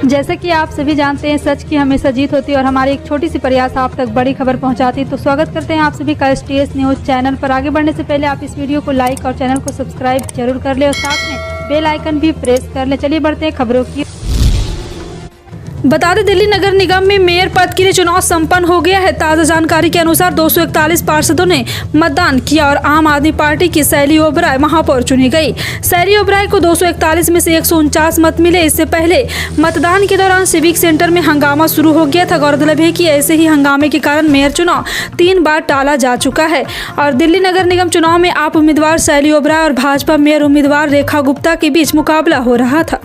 जैसा कि आप सभी जानते हैं, सच की हमेशा जीत होती है और हमारी एक छोटी सी प्रयास आप तक बड़ी खबर पहुंचाती है। तो स्वागत करते हैं आप सभी का STS न्यूज़ चैनल पर। आगे बढ़ने से पहले आप इस वीडियो को लाइक और चैनल को सब्सक्राइब जरूर कर ले और साथ में बेल आइकन भी प्रेस कर ले। चलिए बढ़ते हैं खबरों की। बता दें, दिल्ली नगर निगम में मेयर पद के लिए चुनाव संपन्न हो गया है। ताज़ा जानकारी के अनुसार 241 पार्षदों ने मतदान किया और आम आदमी पार्टी की शैली ओबराय महापौर चुनी गई। शैली ओबराय को 241 में से 149 मत मिले। इससे पहले मतदान के दौरान सिविक सेंटर में हंगामा शुरू हो गया था। गौरतलब है कि ऐसे ही हंगामे के कारण मेयर चुनाव 3 बार टाला जा चुका है और दिल्ली नगर निगम चुनाव में आप उम्मीदवार शैली ओबराय और भाजपा मेयर उम्मीदवार रेखा गुप्ता के बीच मुकाबला हो रहा था।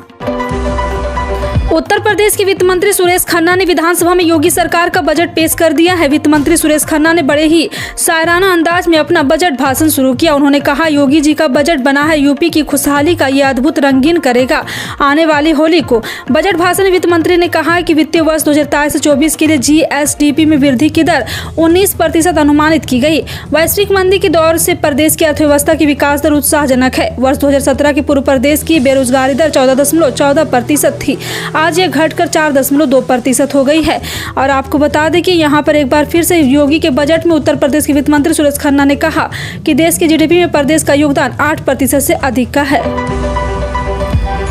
उत्तर प्रदेश के वित्त मंत्री सुरेश खन्ना ने विधानसभा में योगी सरकार का बजट पेश कर दिया है। वित्त मंत्री सुरेश खन्ना ने बड़े ही शायराना अंदाज में अपना बजट भाषण शुरू किया। उन्होंने कहा, योगी जी का बजट बना है यूपी की खुशहाली का, ये अद्भुत रंगीन करेगा आने वाली होली को। बजट भाषण में वित्त मंत्री ने कहा कि वित्तीय वर्ष 2023 से 24 के लिए GSDP में वृद्धि की दर 19% अनुमानित की गई। वैश्विक मंदी के दौर से प्रदेश की अर्थव्यवस्था की विकास दर उत्साहजनक है। वर्ष 2017 के पूर्व प्रदेश की बेरोजगारी दर 14.14% थी। आज ये घटकर 4.2% हो गई है। और आपको बता दें कि यहाँ पर एक बार फिर से योगी के बजट में उत्तर प्रदेश के वित्त मंत्री सुरेश खन्ना ने कहा कि देश की GDP में प्रदेश का योगदान 8% से अधिक का है।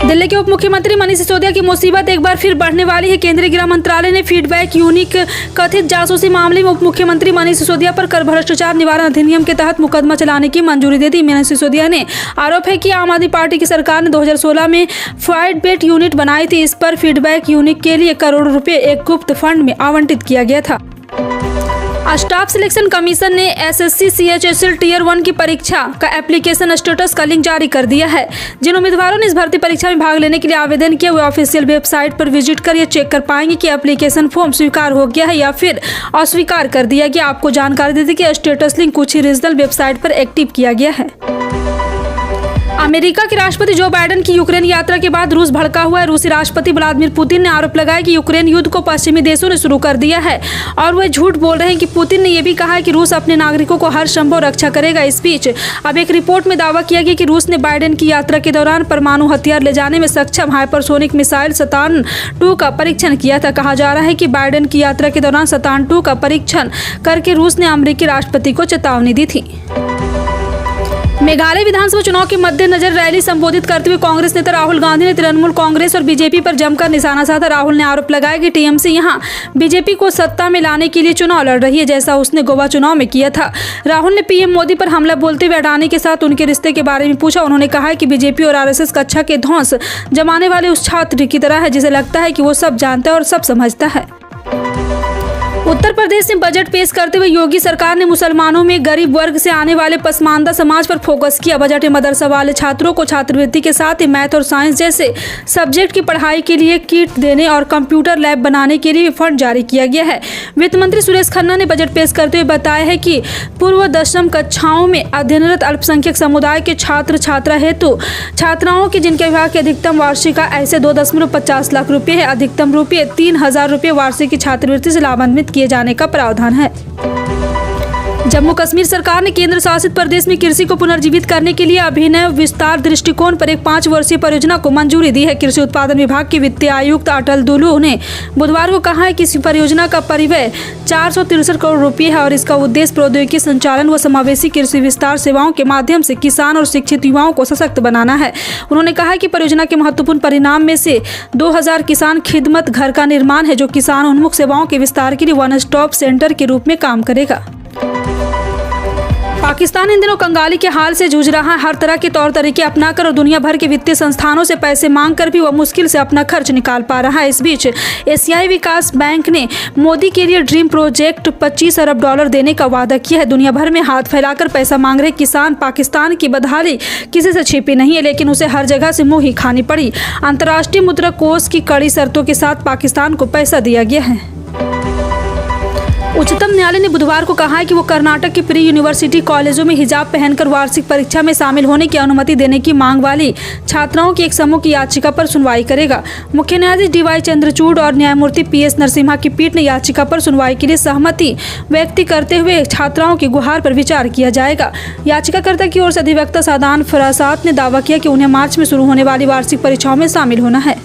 दिल्ली के उप मुख्यमंत्री मनीष सिसोदिया की मुसीबत एक बार फिर बढ़ने वाली है। केंद्रीय गृह मंत्रालय ने फीडबैक यूनिक कथित जासूसी मामले में उप मुख्यमंत्री मनीष सिसोदिया पर कर भ्रष्टाचार निवारण अधिनियम के तहत मुकदमा चलाने की मंजूरी दे दी। मनीष सिसोदिया ने आरोप है कि आम आदमी पार्टी की सरकार ने 2016 में फीडबैक यूनिट बनाई थी। इस पर फीडबैक यूनिट के लिए करोड़ों रुपए एक गुप्त फंड में आवंटित किया गया था। स्टाफ सिलेक्शन कमीशन ने SSC CHSL Tier 1 की परीक्षा का एप्लीकेशन स्टेटस का लिंक जारी कर दिया है। जिन उम्मीदवारों ने इस भर्ती परीक्षा में भाग लेने के लिए आवेदन किया, वे ऑफिशियल वेबसाइट पर विजिट कर ये चेक कर पाएंगे कि एप्लीकेशन फॉर्म स्वीकार हो गया है या फिर अस्वीकार कर दिया गया। आपको जानकारी दे दी कि स्टेटस लिंक कुछ ही रीजनल वेबसाइट पर एक्टिव किया गया है। अमेरिका के राष्ट्रपति जो बाइडेन की यूक्रेन यात्रा के बाद रूस भड़का हुआ है। रूसी राष्ट्रपति व्लादिमीर पुतिन ने आरोप लगाया कि यूक्रेन युद्ध को पश्चिमी देशों ने शुरू कर दिया है और वे झूठ बोल रहे हैं कि पुतिन ने यह भी कहा है कि रूस अपने नागरिकों को हर संभव रक्षा करेगा। इस बीच अब एक रिपोर्ट में दावा किया गया कि रूस ने बाइडेन की यात्रा के दौरान परमाणु हथियार ले जाने में सक्षम हाइपरसोनिक मिसाइल सतान 2 का परीक्षण किया था। कहा जा रहा है कि बाइडेन की यात्रा के दौरान सतान 2 का परीक्षण करके रूस ने अमेरिकी राष्ट्रपति को चेतावनी दी थी। मेघालय विधानसभा चुनाव के मद्देनजर रैली संबोधित करते हुए कांग्रेस नेता राहुल गांधी ने तृणमूल कांग्रेस और बीजेपी पर जमकर निशाना साधा। राहुल ने आरोप लगाया कि TMC यहां बीजेपी को सत्ता में लाने के लिए चुनाव लड़ रही है, जैसा उसने गोवा चुनाव में किया था। राहुल ने PM मोदी पर हमला बोलते हुए अडानी के साथ उनके रिश्ते के बारे में पूछा। उन्होंने कहा कि बीजेपी और RSS कक्षा के ध्वंस जमाने वाले उस छात्र की तरह है जिसे लगता है कि वो सब जानता है और सब समझता है। उत्तर प्रदेश में बजट पेश करते हुए योगी सरकार ने मुसलमानों में गरीब वर्ग से आने वाले पसमानदा समाज पर फोकस किया। बजट में मदरसा वाले छात्रों को छात्रवृत्ति के साथ ही मैथ और साइंस जैसे सब्जेक्ट की पढ़ाई के लिए किट देने और कंप्यूटर लैब बनाने के लिए फंड जारी किया गया है। वित्त मंत्री सुरेश खन्ना ने बजट पेश करते हुए बताया है कि पूर्व 10वीं कक्षाओं में अध्ययनरत अल्पसंख्यक समुदाय के छात्र छात्रा हेतु छात्राओं की जिनके विभाग की अधिकतम वार्षिक आय ऐसे 2.50 लाख रुपये है, अधिकतम रुपये 3,000 रुपये वार्षिक की छात्रवृत्ति से लाभान्वित किए जाने का प्रावधान है। जम्मू कश्मीर सरकार ने केंद्र शासित प्रदेश में कृषि को पुनर्जीवित करने के लिए अभिनव विस्तार दृष्टिकोण पर एक 5 वर्षीय परियोजना को मंजूरी दी है। कृषि उत्पादन विभाग के वित्तीय आयुक्त अटल दुलू ने बुधवार को कहा है कि इस परियोजना का परिव्यय 463 करोड़ रुपये है और इसका उद्देश्य प्रौद्योगिकी संचालन व समावेशी कृषि विस्तार सेवाओं के माध्यम से किसान और शिक्षित युवाओं को सशक्त बनाना है। उन्होंने कहा कि परियोजना के महत्वपूर्ण परिणाम में से 2000 किसान खिदमत घर का निर्माण है, जो किसान उन्मुख सेवाओं के विस्तार के लिए वन स्टॉप सेंटर के रूप में काम करेगा। पाकिस्तान इन दिनों कंगाली के हाल से जूझ रहा है। हर तरह के तौर तरीके अपनाकर और दुनिया भर के वित्तीय संस्थानों से पैसे मांगकर भी वह मुश्किल से अपना खर्च निकाल पा रहा है। इस बीच एशियाई विकास बैंक ने मोदी के लिए ड्रीम प्रोजेक्ट $25 अरब देने का वादा किया है। दुनिया भर में हाथ फैलाकर पैसा मांग रहे किसान पाकिस्तान की बदहाली किसी से छिपी नहीं है, लेकिन उसे हर जगह से मुंह ही खानी पड़ी। अंतर्राष्ट्रीय मुद्रा कोष की कड़ी शर्तों के साथ पाकिस्तान को पैसा दिया गया है। उच्चतम न्यायालय ने बुधवार को कहा है कि वो कर्नाटक के प्री यूनिवर्सिटी कॉलेजों में हिजाब पहनकर वार्षिक परीक्षा में शामिल होने की अनुमति देने की मांग वाली छात्राओं की एक समूह की याचिका पर सुनवाई करेगा। मुख्य न्यायाधीश DY चंद्रचूड़ और न्यायमूर्ति PS नरसिम्हा की पीठ ने याचिका पर सुनवाई के लिए सहमति व्यक्त करते हुए छात्राओं की गुहार पर विचार किया जाएगा। याचिकाकर्ता की ओर से अधिवक्ता सादान फरासात ने दावा किया कि उन्हें मार्च में शुरू होने वाली वार्षिक परीक्षाओं में शामिल होना है।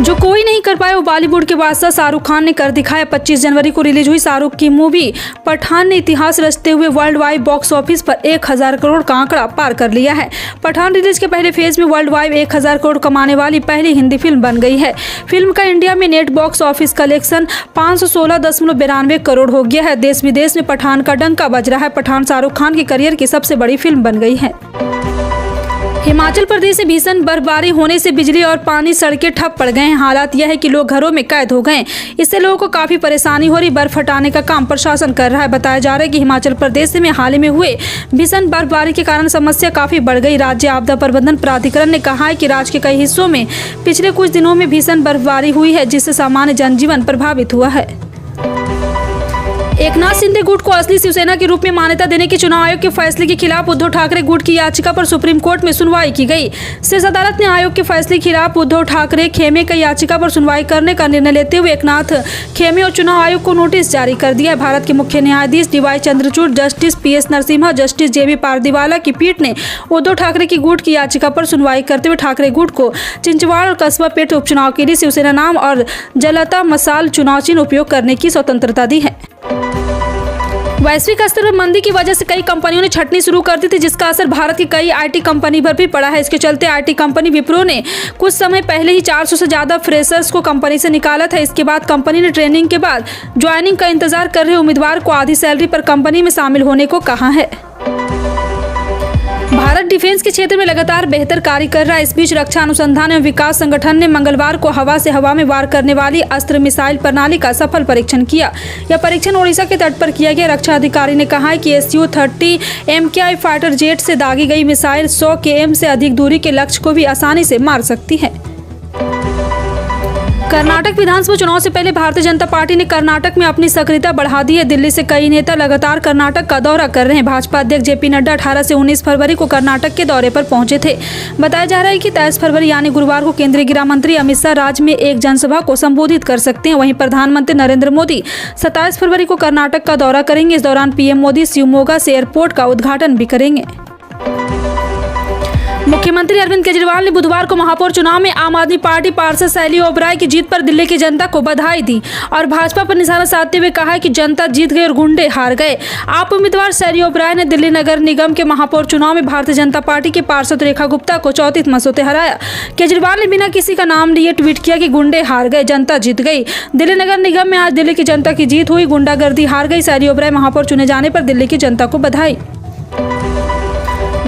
जो कोई नहीं कर पाया वो बॉलीवुड के बादशाह शाहरुख खान ने कर दिखाया। 25 जनवरी को रिलीज हुई शाहरुख की मूवी पठान ने इतिहास रचते हुए वर्ल्ड वाइड बॉक्स ऑफिस पर 1000 करोड़ का आंकड़ा पार कर लिया है। पठान रिलीज के पहले फेज में वर्ल्ड वाइड 1000 करोड़ कमाने वाली पहली हिंदी फिल्म बन गई है। फिल्म का इंडिया में net box office collection 516.92 crore हो गया है। देश विदेश में पठान का डंका बज रहा है। पठान शाहरुख खान के करियर की सबसे बड़ी फिल्म बन गई है। हिमाचल प्रदेश में भीषण बर्फबारी होने से बिजली और पानी, सड़कें ठप पड़ गए हैं। हालात यह है कि लोग घरों में कैद हो गए। इससे लोगों को काफी परेशानी हो रही। बर्फ हटाने का काम प्रशासन कर रहा है। बताया जा रहा है कि हिमाचल प्रदेश में हाल ही में हुए भीषण बर्फबारी के कारण समस्या काफी बढ़ गई। राज्य आपदा प्रबंधन प्राधिकरण ने कहा है कि राज्य के कई हिस्सों में पिछले कुछ दिनों में भीषण बर्फबारी हुई है, जिससे सामान्य जनजीवन प्रभावित हुआ है। एकनाथ शिंदे गुट को असली शिवसेना के रूप में मान्यता देने के चुनाव आयोग के फैसले के खिलाफ उद्धव ठाकरे गुट की याचिका पर सुप्रीम कोर्ट में सुनवाई की गई। शीर्ष अदालत ने आयोग के फैसले के खिलाफ उद्धव ठाकरे खेमे की याचिका पर सुनवाई करने का निर्णय लेते हुए एकनाथ खेमे और चुनाव आयोग को नोटिस जारी कर दिया है। भारत के मुख्य न्यायाधीश DY Chandrachud, justice PS Narasimha, justice JB Pardiwala की पीठ ने उद्धव ठाकरे की गुट की याचिका पर सुनवाई करते हुए ठाकरे गुट को चिंचवाड़ और कस्बा पेट उपचुनाव के लिए शिवसेना नाम और जलता मसाल चुनाव चिन्ह उपयोग करने की स्वतंत्रता दी है। वैश्विक स्तर पर मंदी की वजह से कई कंपनियों ने छंटनी शुरू कर दी थी, जिसका असर भारत की कई IT कंपनी पर भी पड़ा है। इसके चलते IT कंपनी विप्रो ने कुछ समय पहले ही 400 से ज्यादा फ्रेशर्स को कंपनी से निकाला था। इसके बाद कंपनी ने ट्रेनिंग के बाद ज्वाइनिंग का इंतजार कर रहे उम्मीदवार को आधी सैलरी पर कंपनी में शामिल होने को कहा है। भारत डिफेंस के क्षेत्र में लगातार बेहतर कार्य कर रहा है। इस बीच रक्षा अनुसंधान एवं विकास संगठन ने मंगलवार को हवा से हवा में वार करने वाली अस्त्र मिसाइल प्रणाली का सफल परीक्षण किया। यह परीक्षण ओडिशा के तट पर किया गया। रक्षा अधिकारी ने कहा है कि SU-30 MKI फाइटर जेट से दागी गई मिसाइल 100 km से अधिक दूरी के लक्ष्य को भी आसानी से मार सकती है। कर्नाटक विधानसभा चुनाव से पहले भारतीय जनता पार्टी ने कर्नाटक में अपनी सक्रियता बढ़ा दी है। दिल्ली से कई नेता लगातार कर्नाटक का दौरा कर रहे हैं। भाजपा अध्यक्ष JP नड्डा 18 से 19 फरवरी को कर्नाटक के दौरे पर पहुंचे थे। बताया जा रहा है कि 23 फरवरी यानी गुरुवार को केंद्रीय गृह मंत्री अमित शाह राज्य में एक जनसभा को संबोधित कर सकते हैं। वहीं प्रधानमंत्री नरेंद्र मोदी 27 फरवरी को कर्नाटक का दौरा करेंगे। इस दौरान PM मोदी शिवमोगा से एयरपोर्ट का उद्घाटन भी करेंगे। मुख्यमंत्री अरविंद केजरीवाल ने बुधवार को महापौर चुनाव में आम आदमी पार्टी पार्षद शैली ओबराय की जीत पर दिल्ली की जनता को बधाई दी और भाजपा पर निशाना साधते हुए कहा कि जनता जीत गई और गुंडे हार गए। आप उम्मीदवार शैली ओबराय ने दिल्ली नगर निगम के महापौर चुनाव में भारतीय जनता पार्टी के पार्षद रेखा गुप्ता को 34 मतों से हराया। केजरीवाल ने बिना किसी का नाम लिए ट्वीट किया कि गुंडे हार गए, जनता जीत गई। दिल्ली नगर निगम में आज दिल्ली की जनता की जीत हुई, गुंडागर्दी हार गई। शैली ओबराय महापौर चुने जाने पर दिल्ली की जनता को बधाई।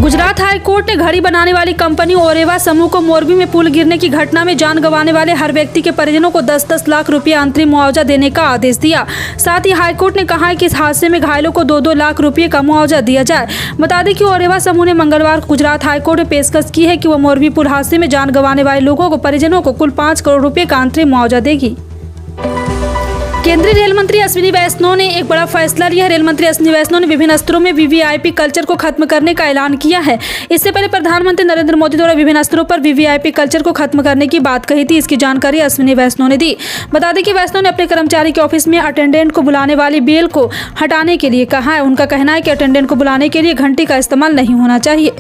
गुजरात हाई कोर्ट ने घड़ी बनाने वाली कंपनी ओरेवा समूह को मोरबी में पुल गिरने की घटना में जान गंवाने वाले हर व्यक्ति के परिजनों को 10-10 लाख रुपया अंतरिम मुआवजा देने का आदेश दिया। साथ ही हाईकोर्ट ने कहा है कि इस हादसे में घायलों को 2-2 लाख रुपये का मुआवजा दिया जाए। बता दें कि ओरेवा समूह ने मंगलवार को गुजरात हाईकोर्ट में पेशकश की है कि वह मोरबी पुल हादसे में जान गंवाने वाले लोगों को परिजनों को कुल 5 करोड़ रुपये का अंतरिम मुआवजा देगी। केंद्रीय रेल मंत्री अश्विनी वैष्णव ने एक बड़ा फैसला लिया है। रेल मंत्री अश्विनी वैष्णव ने विभिन्न स्तरों में VVIP कल्चर को खत्म करने का ऐलान किया है। इससे पहले प्रधानमंत्री नरेंद्र मोदी द्वारा विभिन्न स्तरों पर VVIP कल्चर को खत्म करने की बात कही थी। इसकी जानकारी अश्विनी वैष्णव ने दी। बता दें कि वैष्णव ने अपने कर्मचारी के ऑफिस में अटेंडेंट को बुलाने वाली बेल को हटाने के लिए कहा है। उनका कहना है कि अटेंडेंट को बुलाने के लिए घंटी का इस्तेमाल नहीं होना चाहिए।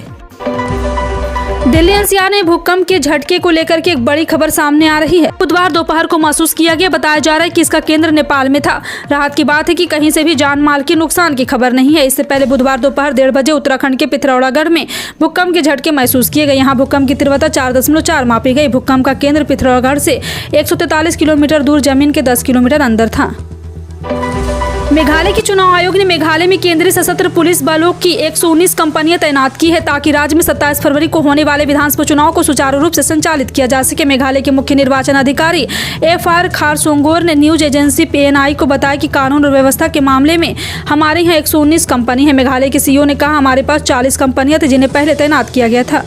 दिल्ली NCR में भूकंप के झटके को लेकर के एक बड़ी खबर सामने आ रही है। बुधवार दोपहर को महसूस किया गया। बताया जा रहा है कि इसका केंद्र नेपाल में था। राहत की बात है कि कहीं से भी जान माल के नुकसान की खबर नहीं है। इससे पहले बुधवार दोपहर 1:30 बजे उत्तराखंड के पिथौरागढ़ में भूकंप के झटके महसूस किए गए। यहाँ भूकंप की तीव्रता 4.4 मापी गई। भूकंप का केंद्र पिथौरागढ़ से 143 किलोमीटर दूर जमीन के 10 किलोमीटर अंदर था। मेघालय के चुनाव आयोग ने मेघालय में केंद्रीय सशस्त्र पुलिस बलों की 119 कंपनियां तैनात की है, ताकि राज्य में 27 फरवरी को होने वाले विधानसभा चुनाव को सुचारू रूप से संचालित किया जा सके। मेघालय के मुख्य निर्वाचन अधिकारी FR खारसोंगोर ने न्यूज एजेंसी PNI को बताया कि कानून और व्यवस्था के मामले में हमारे यहाँ 119 कंपनी है। मेघालय के CEO ने कहा, हमारे पास 40 कंपनियां थी जिन्हें पहले तैनात किया गया था।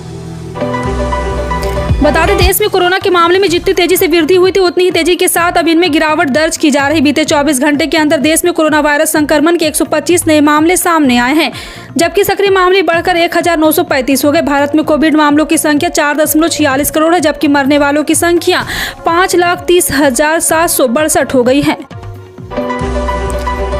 बता दें, देश में कोरोना के मामले में जितनी तेजी से वृद्धि हुई थी, उतनी ही तेजी के साथ अब इनमें गिरावट दर्ज की जा रही। बीते 24 घंटे के अंदर देश में कोरोना वायरस संक्रमण के 125 नए मामले सामने आए हैं, जबकि सक्रिय मामले बढ़कर 1935 हो गए। भारत में कोविड मामलों की संख्या 4.46 करोड़ है, जबकि मरने वालों की संख्या 5,30,762 हो गई है।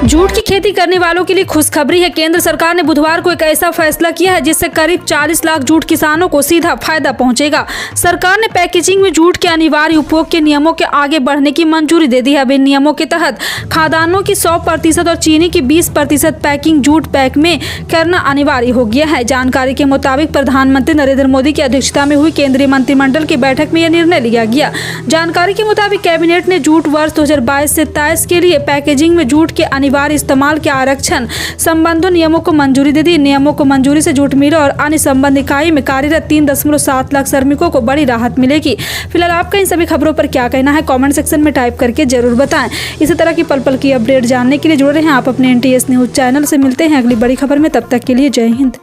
जूट की खेती करने वालों के लिए खुशखबरी है। केंद्र सरकार ने बुधवार को एक ऐसा फैसला किया है जिससे करीब 40 लाख जूट किसानों को सीधा फायदा पहुंचेगा। सरकार ने पैकेजिंग में जूट के अनिवार्य उपयोग के नियमों के आगे बढ़ने की मंजूरी दे दी है। अब इन नियमों के तहत खाद्यान्नों की 100% और चीनी की 20% पैकिंग जूट पैक में करना अनिवार्य हो गया है। जानकारी के मुताबिक प्रधानमंत्री नरेंद्र मोदी की अध्यक्षता में हुई केंद्रीय मंत्रिमंडल की बैठक में यह निर्णय लिया गया। जानकारी के मुताबिक कैबिनेट ने जूट वर्ष 2022 से 23 के लिए पैकेजिंग में जूट के अनिवार्य इस्तेमाल के आरक्षण संबंधी नियमों को मंजूरी दे दी। नियमों को मंजूरी से जूट मिलों और अन्य संबंध इकाई में कार्यरत 3.7 लाख श्रमिकों को बड़ी राहत मिलेगी। फिलहाल आपका इन सभी खबरों पर क्या कहना है, कमेंट सेक्शन में टाइप करके जरूर बताएं। इसी तरह की पल पल की अपडेट जानने के लिए जुड़े रहें आप अपने NTS न्यूज चैनल से। मिलते हैं अगली बड़ी खबर में, तब तक के लिए जय हिंद।